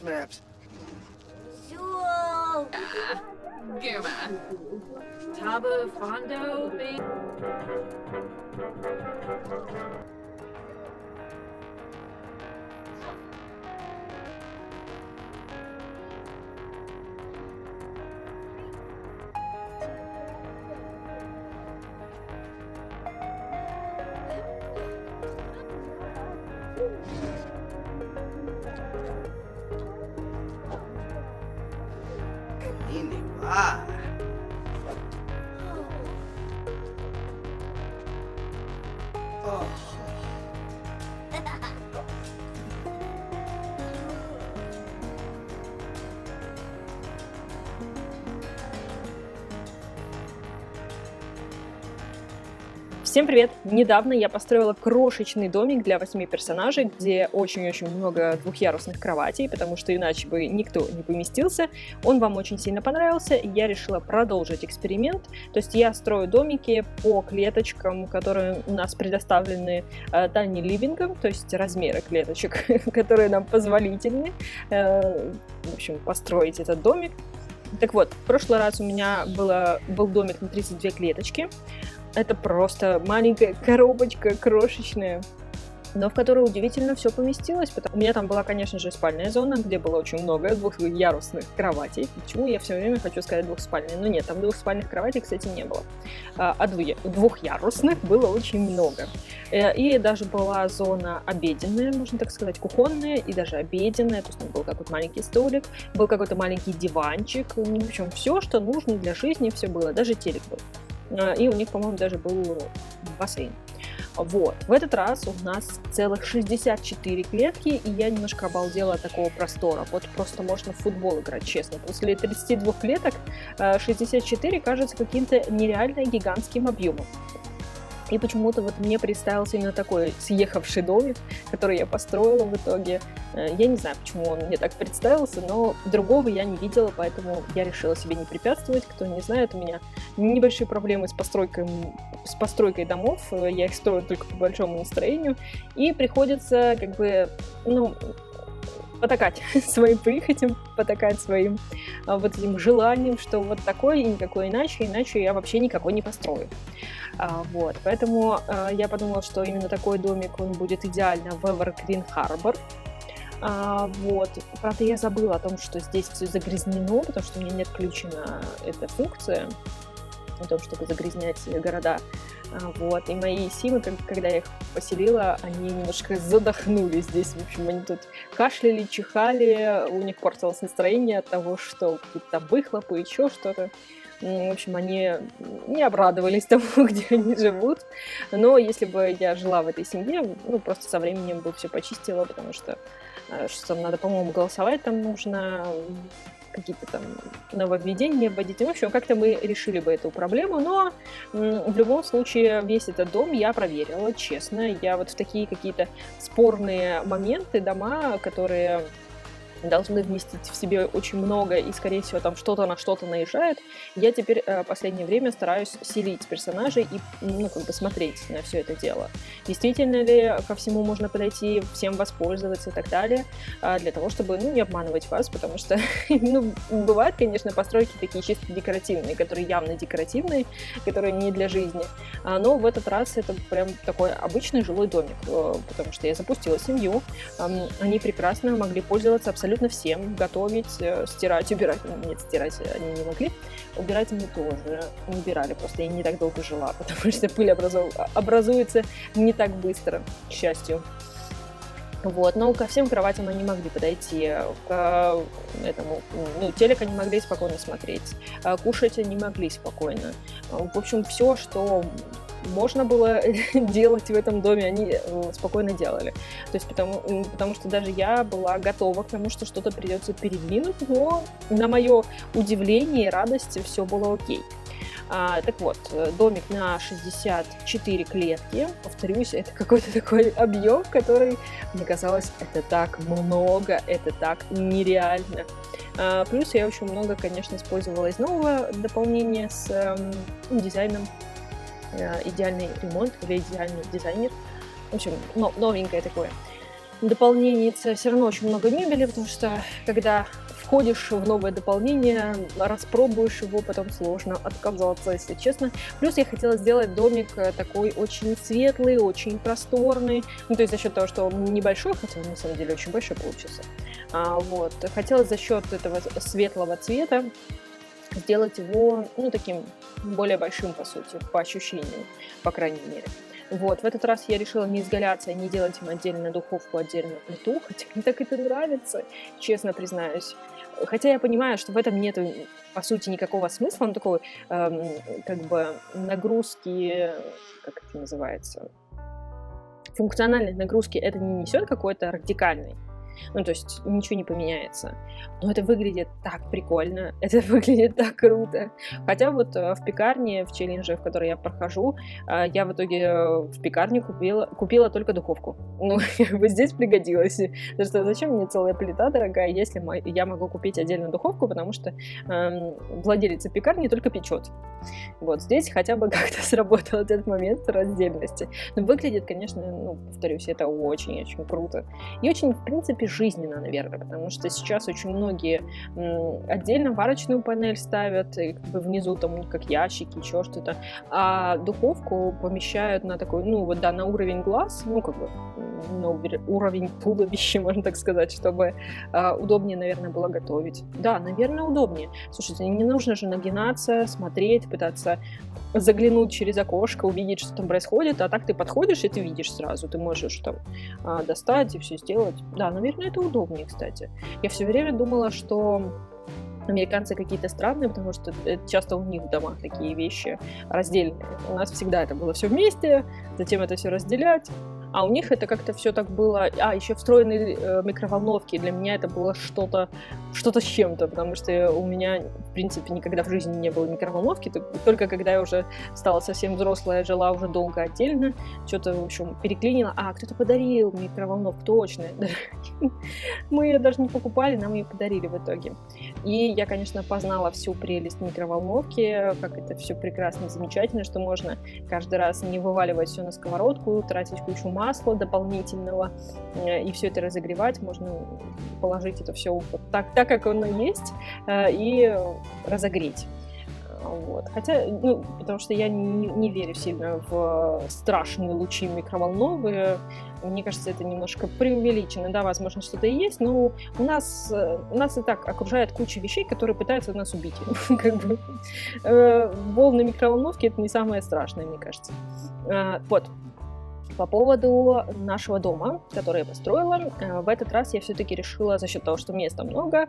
Perhaps. Jewel! Guma. Tabu Fondo be. Ini ba? Oh. Всем привет! Недавно я построила крошечный домик для 8 персонажей, где очень-очень много двухъярусных кроватей, потому что иначе бы никто не поместился. Он вам очень сильно понравился, и я решила продолжить эксперимент. То есть я строю домики по клеточкам, которые у нас предоставлены Tiny Living, то есть размеры клеточек, которые нам позволительны, в общем, построить этот домик. Так вот, в прошлый раз у меня был домик на 32 клеточки. Это просто маленькая коробочка, крошечная, но в которой удивительно все поместилось. У меня там была, конечно же, спальная зона, где было очень много двухъярусных кроватей. Почему я все время хочу сказать двухспальная? Но нет, там двухспальных кроватей, кстати, не было. А двухъярусных было очень много. И даже была зона обеденная, можно так сказать, кухонная и даже обеденная. То есть там был какой-то маленький столик, был какой-то маленький диванчик. В общем, все, что нужно для жизни, все было. Даже телек был. И у них, по-моему, даже был бассейн. Вот. В этот раз у нас целых 64 клетки, и я немножко обалдела от такого простора. Вот просто можно в футбол играть, честно. После 32 клеток 64 кажется каким-то нереально гигантским объемом. И почему-то вот мне представился именно такой съехавший домик, который я построила в итоге. Я не знаю, почему он мне так представился, но другого я не видела, поэтому я решила себе не препятствовать. Кто не знает, у меня небольшие проблемы с постройкой домов. Я их строю только по большому настроению. И приходится потакать своим прихотям, потакать своим вот этим желанием, что вот такой и никакой иначе я вообще никакой не построю. Вот, поэтому я подумала, что именно такой домик, он будет идеально в Evergreen Harbor. Вот, правда, я забыла о том, что здесь все загрязнено, потому что у меня не отключена эта функция о том, чтобы загрязнять города. Вот, и мои симы, когда я их поселила, они немножко задохнулись здесь. В общем, они тут кашляли, чихали, у них портилось настроение от того, что какие-то там выхлопы, еще что-то. В общем, они не обрадовались тому, где они живут. Но если бы я жила в этой семье, просто со временем бы все почистила, потому что там надо, по-моему, голосовать там нужно, какие-то там нововведения вводить. В общем, как-то мы решили бы эту проблему, но в любом случае весь этот дом я проверила, честно. Я вот в такие какие-то спорные моменты, дома, которые должны вместить в себе очень много, и, скорее всего, там что-то на что-то наезжает, я теперь последнее время стараюсь селить персонажей и, смотреть на все это дело. Действительно ли ко всему можно подойти, всем воспользоваться и так далее, для того, чтобы, не обманывать вас, потому что, бывают, конечно, постройки такие чисто декоративные, которые явно декоративные, которые не для жизни, но в этот раз это прям такой обычный жилой домик, потому что я запустила семью, они прекрасно могли пользоваться абсолютно всем, готовить, стирать, убирать. Нет, стирать они не могли. Убирать они тоже не убирали, просто я не так долго жила, потому что пыль образуется не так быстро, к счастью. Вот, но ко всем кроватям они могли подойти, к этому, телек они могли спокойно смотреть, кушать они могли спокойно. В общем, все, что можно было делать в этом доме, они спокойно делали. То есть потому что даже я была готова к тому, что что-то придется передвинуть, но на мое удивление и радость все было окей. Так вот, домик на 64 клетки. Повторюсь, это какой-то такой объем, который, мне казалось, это так много, это так нереально. Плюс я очень много, конечно, использовала из нового дополнения с дизайном. Идеальный ремонт или идеальный дизайнер. В общем, новенькое такое. дополнений все равно очень много мебели, потому что когда входишь в новое дополнение, распробуешь его, потом сложно отказаться, если честно. Плюс я хотела сделать домик такой очень светлый, очень просторный. Ну, то есть за счет того, что он небольшой, хотя он на самом деле очень большой получился. Вот. Хотела за счет этого светлого цвета сделать его, ну, таким более большим, по сути, по ощущениям, по крайней мере. Вот, в этот раз я решила не изгаляться, не делать им отдельно духовку, отдельно плиту, хотя мне так это нравится, честно признаюсь. Хотя я понимаю, что в этом нет, по сути, никакого смысла, он такой, как бы, нагрузки, как это называется, функциональной нагрузки это не несет какой-то радикальной. Ну, то есть ничего не поменяется. Но это выглядит так прикольно, это выглядит так круто. Хотя вот в пекарне, в челлендже, в который я прохожу, я в итоге в пекарне купила только духовку. Ну, как бы здесь пригодилось. Потому что зачем мне целая плита дорогая, если я могу купить отдельно духовку, потому что владелица пекарни только печет. Вот здесь хотя бы как-то сработал этот момент раздельности. Но выглядит, конечно, ну, повторюсь, это очень-очень круто. И очень, в принципе, жизненно, наверное, потому что сейчас очень многие отдельно варочную панель ставят, и как бы внизу там как ящики, еще что-то, а духовку помещают на такой, ну вот да, на уровень глаз, ну как бы на уровень туловища, можно так сказать, чтобы удобнее, наверное, было готовить. Да, наверное, удобнее. Слушайте, не нужно же нагинаться, смотреть, пытаться заглянуть через окошко, увидеть, что там происходит, а так ты подходишь и ты видишь сразу, ты можешь там достать и все сделать. Да, наверное, это удобнее, кстати. Я все время думала, что американцы какие-то странные, потому что часто у них в домах такие вещи раздельные. У нас всегда это было все вместе, затем это все разделять. А у них это как-то все так было... еще встроенные микроволновки. Для меня это было что-то с чем-то, потому что у меня, в принципе, никогда в жизни не было микроволновки. Только когда я уже стала совсем взрослая, жила уже долго отдельно, что-то, в общем, переклинила. Кто-то подарил микроволновку, точно. Мы ее даже не покупали, нам ее подарили в итоге. И я, конечно, познала всю прелесть микроволновки, как это все прекрасно, замечательно, что можно каждый раз не вываливать все на сковородку, тратить кучу масла дополнительного и все это разогревать. Можно положить это все вот так как оно есть, и разогреть. Вот. Хотя, потому что я не верю сильно в страшные лучи микроволновые. Мне кажется, это немножко преувеличено. Да, возможно, что-то и есть, но у нас и так окружает куча вещей, которые пытаются нас убить. Как бы волны микроволновки — это не самое страшное, мне кажется. Вот. По поводу нашего дома, который я построила, в этот раз я все-таки решила, за счет того, что места много,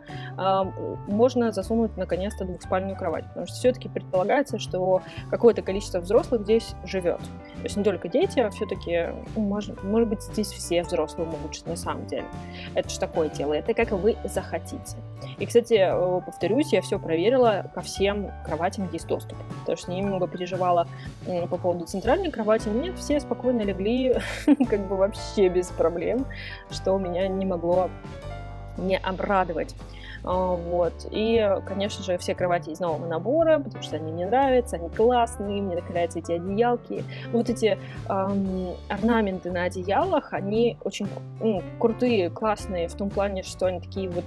можно засунуть наконец-то двухспальную кровать, потому что все-таки предполагается, что какое-то количество взрослых здесь живет. То есть не только дети, а все-таки, может быть, здесь все взрослые могут жить на самом деле. Это же такое дело, это как вы захотите. И, кстати, повторюсь, я все проверила, ко всем кроватям есть доступ, потому что я немного переживала по поводу центральной кровати. Нет, все спокойно легли, как бы вообще без проблем, что меня не могло не обрадовать. Вот. И, конечно же, все кровати из нового набора, потому что они мне нравятся, они классные, мне нравятся эти одеялки. Вот эти орнаменты на одеялах, они очень крутые, классные, в том плане, что они такие вот...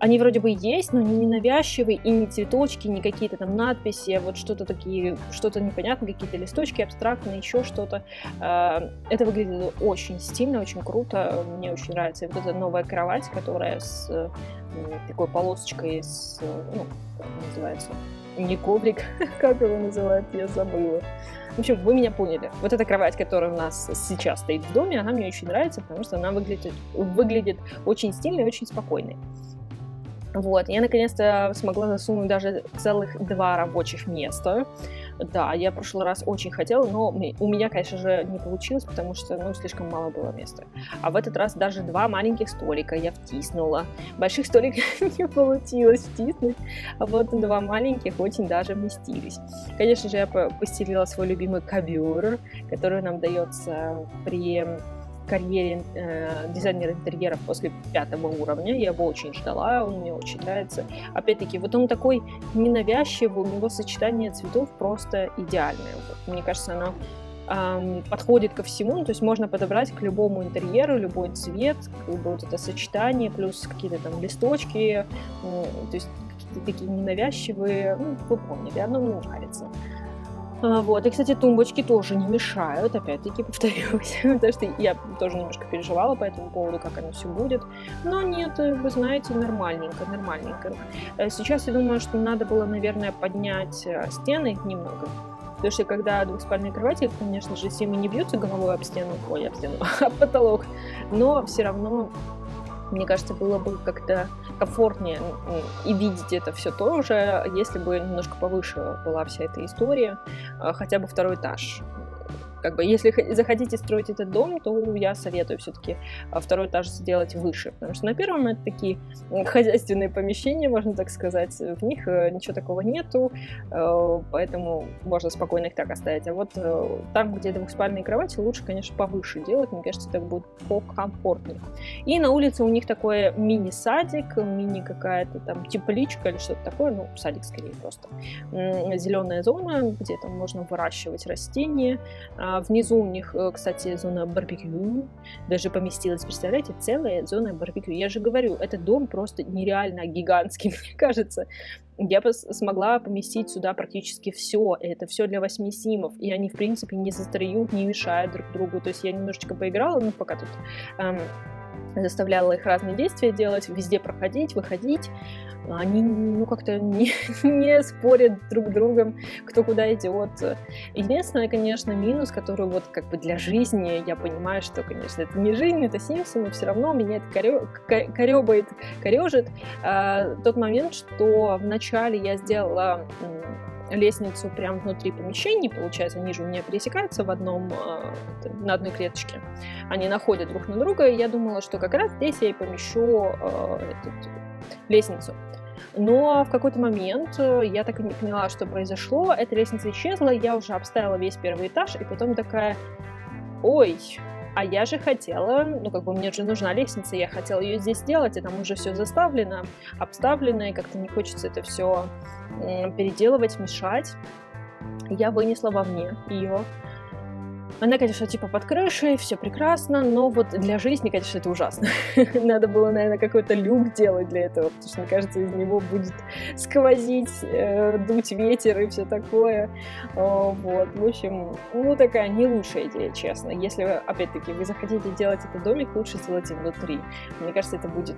Они вроде бы есть, но они не навязчивые, и не цветочки, не какие-то там надписи, а вот что-то такие, что-то непонятное, какие-то листочки абстрактные, еще что-то. Это выглядит очень стильно, очень круто, мне очень нравится. И вот эта новая кровать, которая с такой полосочкой, как называется, не коврик, как его называют, я забыла. В общем, вы меня поняли. Вот эта кровать, которая у нас сейчас стоит в доме, она мне очень нравится, потому что она выглядит очень стильной и очень спокойной. Вот, я наконец-то смогла засунуть даже целых 2 рабочих места. Да, я в прошлый раз очень хотела, но у меня, конечно же, не получилось, потому что, слишком мало было места. А в этот раз даже 2 маленьких столика я втиснула. Больших столиков не получилось втиснуть, а вот 2 маленьких очень даже вместились. Конечно же, я постелила свой любимый ковер, который нам дается при карьере дизайнера интерьеров после 5-го уровня. Я его очень ждала, он мне очень нравится. Опять-таки, вот он такой ненавязчивый, у него сочетание цветов просто идеальное. Вот, мне кажется, оно подходит ко всему, ну, то есть можно подобрать к любому интерьеру, любой цвет, как бы вот это сочетание, плюс какие-то там листочки, то есть какие-то такие ненавязчивые, ну, вы поняли, оно мне нравится. Вот, и, кстати, тумбочки тоже не мешают, опять-таки повторюсь, потому что я тоже немножко переживала по этому поводу, как оно все будет, но нет, вы знаете, нормальненько. Сейчас я думаю, что надо было, наверное, поднять стены немного, потому что когда двухспальные кровати, конечно же, сильно не бьются головой об стену, об потолок, но все равно, мне кажется, было бы как-то комфортнее и видеть это все тоже, если бы немножко повыше была вся эта история, хотя бы второй этаж. Как бы, если захотите строить этот дом, то я советую все-таки второй этаж сделать выше, потому что на первом это такие хозяйственные помещения, можно так сказать, в них ничего такого нету, поэтому можно спокойно их так оставить. А вот там, где двухспальные кровати, лучше, конечно, повыше делать, мне кажется, так будет покомфортнее. И на улице у них такой мини-садик, мини какая-то там тепличка или что-то такое, ну, садик скорее просто. Зеленая зона, где там можно выращивать растения. Внизу у них, кстати, зона барбекю, даже поместилась, представляете, целая зона барбекю. Я же говорю, этот дом просто нереально гигантский, мне кажется. Я смогла поместить сюда практически все. Это все для 8 симов, и они, в принципе, не застреют, не мешают друг другу. То есть я немножечко поиграла, ну, пока тут заставляла их разные действия делать, везде проходить, выходить. Они, ну, как-то не спорят друг с другом, кто куда идет. Единственное, конечно, минус, который вот как бы для жизни, я понимаю, что, конечно, это не жизнь, это Симсы, но все равно меня это корежит. Тот момент, что вначале я сделала лестницу прямо внутри помещений, получается, они же у меня пересекаются на одной клеточке. Они находят друг на друга, и я думала, что как раз здесь я и помещу лестницу. Но в какой-то момент я так и не поняла, что произошло, эта лестница исчезла, я уже обставила весь первый этаж, и потом такая: ой, а я же хотела, ну, как бы мне же нужна лестница, я хотела ее здесь сделать, и там уже все заставлено, обставлено, и как-то не хочется это все переделывать, мешать. Я вынесла вовне ее. Она, конечно, типа под крышей, все прекрасно, но вот для жизни, конечно, это ужасно. Надо было, наверное, какой-то люк делать для этого, потому что, мне кажется, из него будет сквозить, дуть ветер и все такое. Вот, в общем, ну, такая не лучшая идея, честно. Если, опять-таки, вы захотите делать этот домик, лучше сделайте внутри. Мне кажется, это будет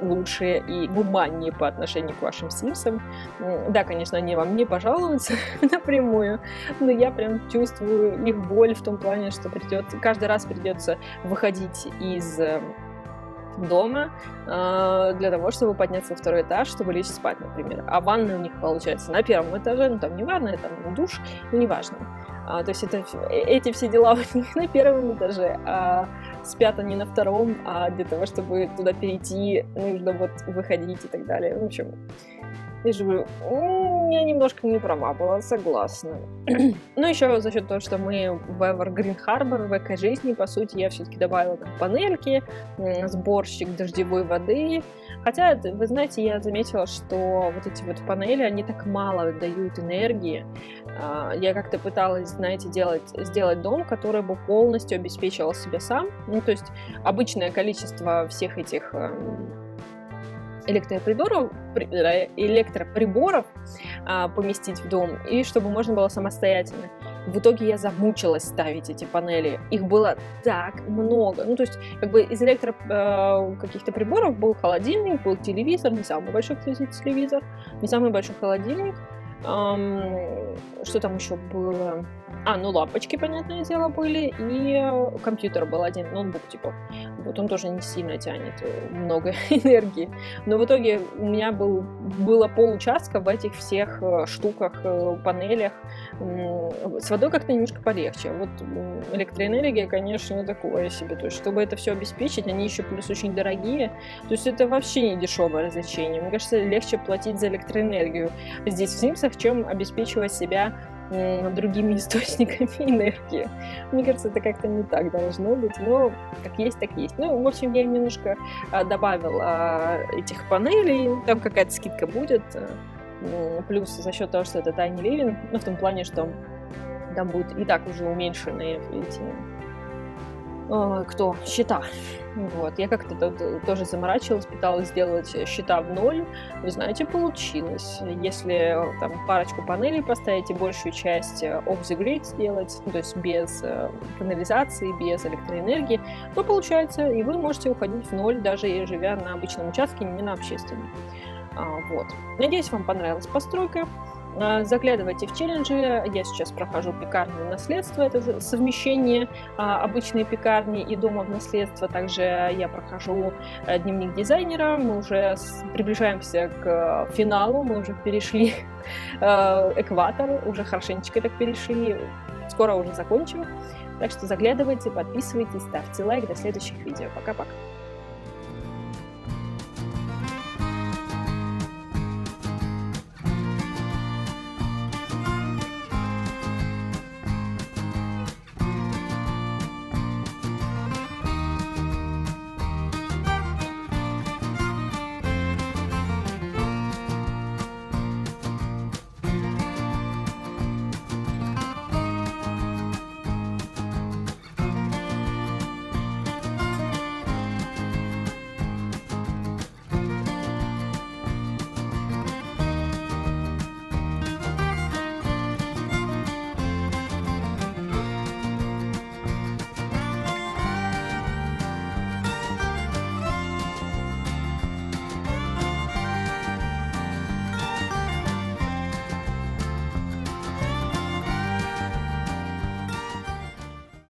лучше и гуманнее по отношению к вашим симсам. Да, конечно, они вам не пожалуются напрямую, но я прям чувствую их боль в том плане, что каждый раз придется выходить из дома для того, чтобы подняться во второй этаж, чтобы лечь спать, например. А ванная у них получается на первом этаже, ну там не ванная, там душ, ну неважно. То есть эти все дела у них на первом этаже, а спят они на втором, а для того, чтобы туда перейти, нужно вот выходить и так далее. В общем, я же говорю, я немножко не права была, согласна. Но еще за счет того, что мы в Evergreen Harbor, в эко-жизни, по сути, я все-таки добавила там панельки, сборщик дождевой воды. Хотя, вы знаете, я заметила, что вот эти вот панели, они так мало дают энергии. Я как-то пыталась, знаете, сделать дом, который бы полностью обеспечивал себя сам. Ну, то есть обычное количество всех этих электроприборов поместить в дом, и чтобы можно было самостоятельно. В итоге я замучилась ставить эти панели. Их было так много. Ну, то есть, как бы из каких-то приборов был холодильник, был телевизор, не самый большой, кстати, телевизор, не самый большой холодильник. Что там еще было? Ну, лампочки, понятное дело, были, и компьютер был один, ноутбук, типа. Вот он тоже не сильно тянет много энергии. Но в итоге у меня было получастка в этих всех штуках, панелях. С водой как-то немножко полегче. Вот электроэнергия, конечно, такое себе. То есть, чтобы это все обеспечить, они еще плюс очень дорогие. То есть, это вообще не дешевое развлечение. Мне кажется, легче платить за электроэнергию здесь в Симсах, чем обеспечивать себя другими источниками энергии. Мне кажется, это как-то не так должно быть, но как есть, так есть. Ну, в общем, я немножко добавила этих панелей, там какая-то скидка будет, плюс за счет того, что это Tiny Living, ну, в том плане, что Там будет и так уже уменьшенные эти кто? Счета. Вот. Я как-то тоже заморачивалась, пыталась сделать счета в ноль. Вы знаете, получилось. Если там парочку панелей поставить и большую часть off the grid сделать, то есть без канализации, без электроэнергии, то получается, и вы можете уходить в ноль, даже живя на обычном участке, не на общественном. Вот. Надеюсь, вам понравилась постройка. Заглядывайте в челленджи. Я сейчас прохожу пекарню в наследство, это совмещение обычной пекарни и дома в наследство. Также я прохожу дневник дизайнера. Мы уже приближаемся к финалу, мы уже перешли экватор, уже хорошенечко так перешли. Скоро уже закончим. Так что заглядывайте, подписывайтесь, ставьте лайк. До следующих видео. Пока-пока.